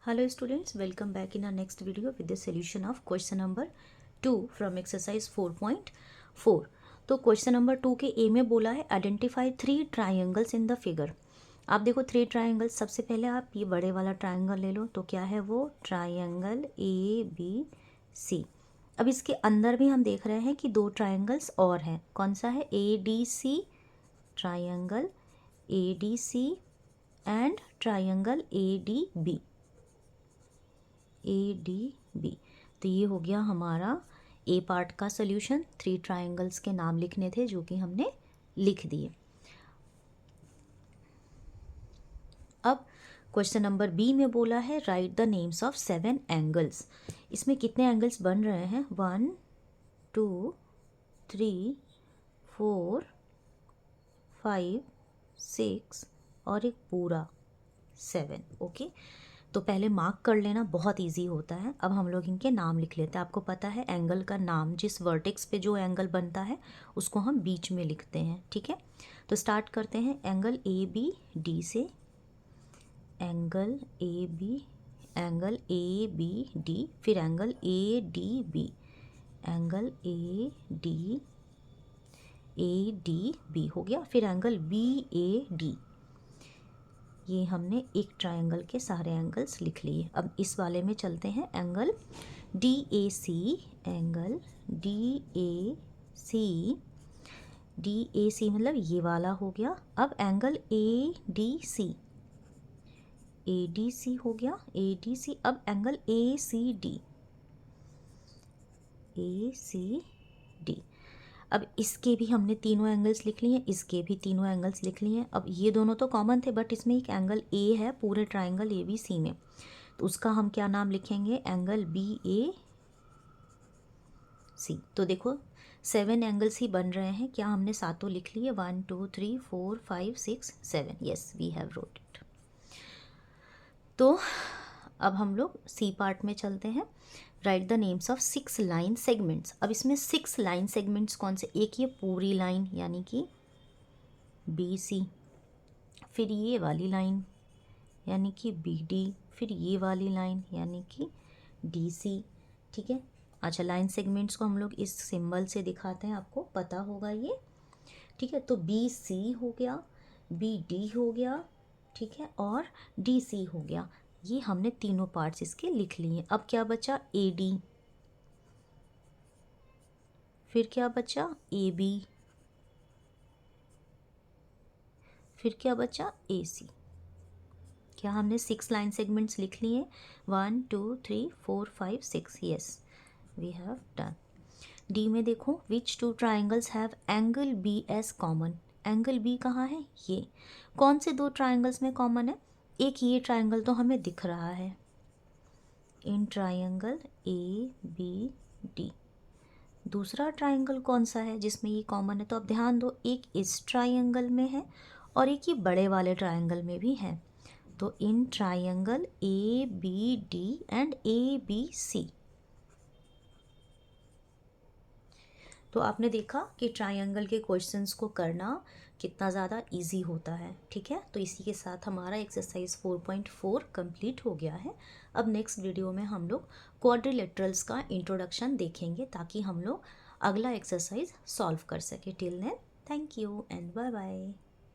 Hello students, welcome back in our next video with the solution of question number 2 from exercise 4.4. तो question number 2 के ए में बोला है identify 3 triangles in the figure. आप देखो 3 triangles, सबसे पहले आप ये बड़े वाला ट्राइंगल ले लो, तो क्या है वो ट्राइंगल ए बी सी। अब इसके अंदर भी हम देख रहे हैं कि 2 ट्राइंगल्स और हैं। कौन सा है? A D C, triangle A D C and triangle A D B, A D B. तो ये हो गया हमारा ए पार्ट का सोल्यूशन। 3 ट्राइंगल्स के नाम लिखने थे जो कि हमने लिख दिए। अब क्वेश्चन नंबर बी में बोला है right the names of 7 angles. इसमें कितने एंगल्स बन रहे हैं? 1 2 3 4 5 6 और एक पूरा 7। ओके, तो पहले मार्क कर लेना, बहुत इजी होता है। अब हम लोग इनके नाम लिख लेते हैं। आपको पता है एंगल का नाम, जिस वर्टेक्स पे जो एंगल बनता है उसको हम बीच में लिखते हैं। ठीक है, तो स्टार्ट करते हैं एंगल ए बी डी से। एंगल ए बी डी, फिर angle A D B, angle A D B हो गया। फिर एंगल बी ए डी। ये हमने एक ट्रायंगल के सारे एंगल्स लिख लिए। अब इस वाले में चलते हैं। Angle D A C, angle D A C मतलब ये वाला हो गया। अब एंगल ए डी सी हो गया, ए डी सी। अब एंगल ए सी डी। अब इसके भी हमने तीनों एंगल्स लिख लिए, इसके भी तीनों एंगल्स लिख लिए। अब ये दोनों तो कॉमन थे, बट इसमें एक एंगल ए है पूरे ट्राइंगल ए बी सी में, तो उसका हम क्या नाम लिखेंगे? एंगल बी ए सी। तो देखो 7 एंगल्स ही बन रहे हैं। क्या हमने सातों लिख लिए? 1 2 3 4 5 6 7। Yes, we have wrote it. तो अब हम लोग सी पार्ट में चलते हैं। Write the names of 6 line segments. अब इसमें 6 लाइन सेगमेंट्स कौन से? एक ये पूरी लाइन यानी कि बी सी, फिर ये वाली लाइन यानी कि बी डी, फिर ये वाली लाइन यानी कि डी सी। ठीक है, अच्छा लाइन सेगमेंट्स को हम लोग इस सिंबल से दिखाते हैं, आपको पता होगा ये। ठीक है, तो बी सी हो गया, बी डी हो गया, ठीक है, और डी सी हो गया। ये हमने तीनों पार्ट्स इसके लिख लिए। अब क्या बचा? ए डी, फिर क्या बचा? ए बी, फिर क्या बचा? ए सी। क्या हमने 6 लाइन सेगमेंट्स लिख लिए? 1 2 3 4 5 6। Yes, we have done. D में देखो, which 2 triangles have angle B as common. Angle B कहाँ है? ये कौन से 2 ट्राइंगल्स में कॉमन है? एक ये ट्राइंगल तो हमें दिख रहा है इन ट्राइंगल ए बी डी। दूसरा ट्राइंगल कौन सा है जिसमें ये कॉमन है? तो अब ध्यान दो, एक इस ट्राइंगल में है और एक ये बड़े वाले ट्राइंगल में भी है। तो इन triangle A B D and A B C. तो आपने देखा कि ट्रायंगल के क्वेश्चंस को करना कितना ज़्यादा इजी होता है। ठीक है, तो इसी के साथ हमारा एक्सरसाइज 4.4 कंप्लीट हो गया है। अब नेक्स्ट वीडियो में हम लोग क्वाड्रिलेटरल्स का इंट्रोडक्शन देखेंगे ताकि हम लोग अगला एक्सरसाइज सॉल्व कर सके। Till then, thank you and bye bye.